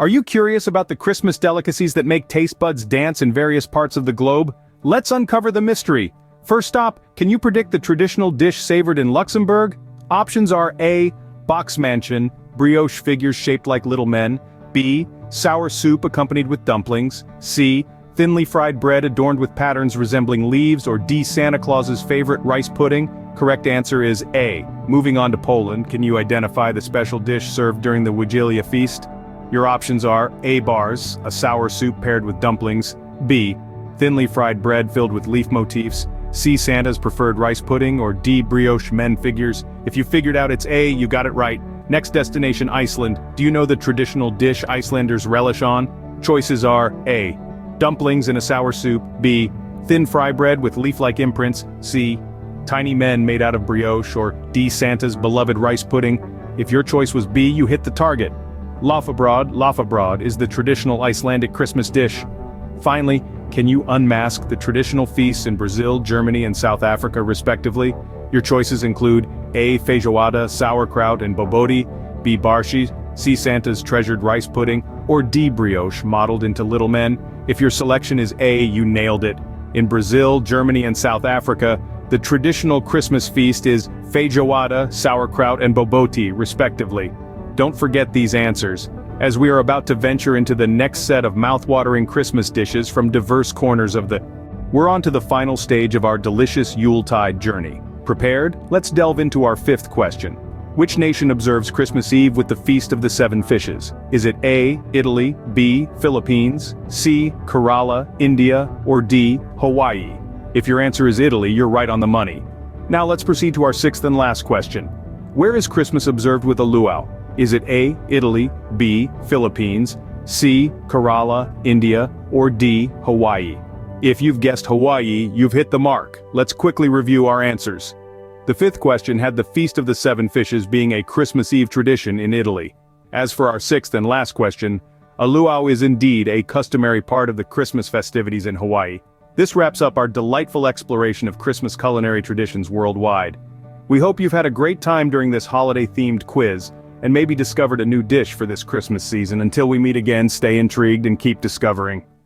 Are you curious about the Christmas delicacies that make taste buds dance in various parts of the globe? Let's uncover the mystery. First stop, can you predict the traditional dish savored in Luxembourg? Options are A. Boxmanchen, brioche figures shaped like little men. B. Sour soup accompanied with dumplings. C. Thinly fried bread adorned with patterns resembling leaves. Or D. Santa Claus's favorite rice pudding? Correct answer is A. Moving on to Poland, can you identify the special dish served during the Wigilia feast? Your options are A. Bars, a sour soup paired with dumplings. B. Thinly fried bread filled with leaf motifs. C. Santa's preferred rice pudding. Or D. Brioche men figures. If you figured out it's A, you got it right. Next destination, Iceland. Do you know the traditional dish Icelanders relish on? Choices are A. Dumplings in a sour soup. B. Thin fry bread with leaf-like imprints. C. Tiny men made out of brioche. Or D. Santa's beloved rice pudding. If your choice was B, you hit the target. Lafabrauð is the traditional Icelandic Christmas dish. Finally, can you unmask the traditional feasts in Brazil, Germany, and South Africa, respectively? Your choices include A. Feijoada, sauerkraut, and boboti. B. Barshi, C. Santa's treasured rice pudding. Or D. Brioche, modeled into little men. If your selection is A, you nailed it. In Brazil, Germany, and South Africa, the traditional Christmas feast is feijoada, sauerkraut, and boboti, respectively. Don't forget these answers, as we are about to venture into the next set of mouth-watering Christmas dishes from diverse corners of the... We're on to the final stage of our delicious Yuletide journey. Prepared? Let's delve into our fifth question. Which nation observes Christmas Eve with the Feast of the Seven Fishes? Is it A. Italy, B. Philippines, C. Kerala, India, or D. Hawaii? If your answer is Italy, you're right on the money. Now let's proceed to our sixth and last question. Where is Christmas observed with a luau? Is it A. Italy, B. Philippines, C. Kerala, India, or D. Hawaii? If you've guessed Hawaii, you've hit the mark. Let's quickly review our answers. The fifth question had the Feast of the Seven Fishes being a Christmas Eve tradition in Italy. As for our sixth and last question, a luau is indeed a customary part of the Christmas festivities in Hawaii. This wraps up our delightful exploration of Christmas culinary traditions worldwide. We hope you've had a great time during this holiday-themed quiz, and maybe discovered a new dish for this Christmas season. Until we meet again, stay intrigued and keep discovering.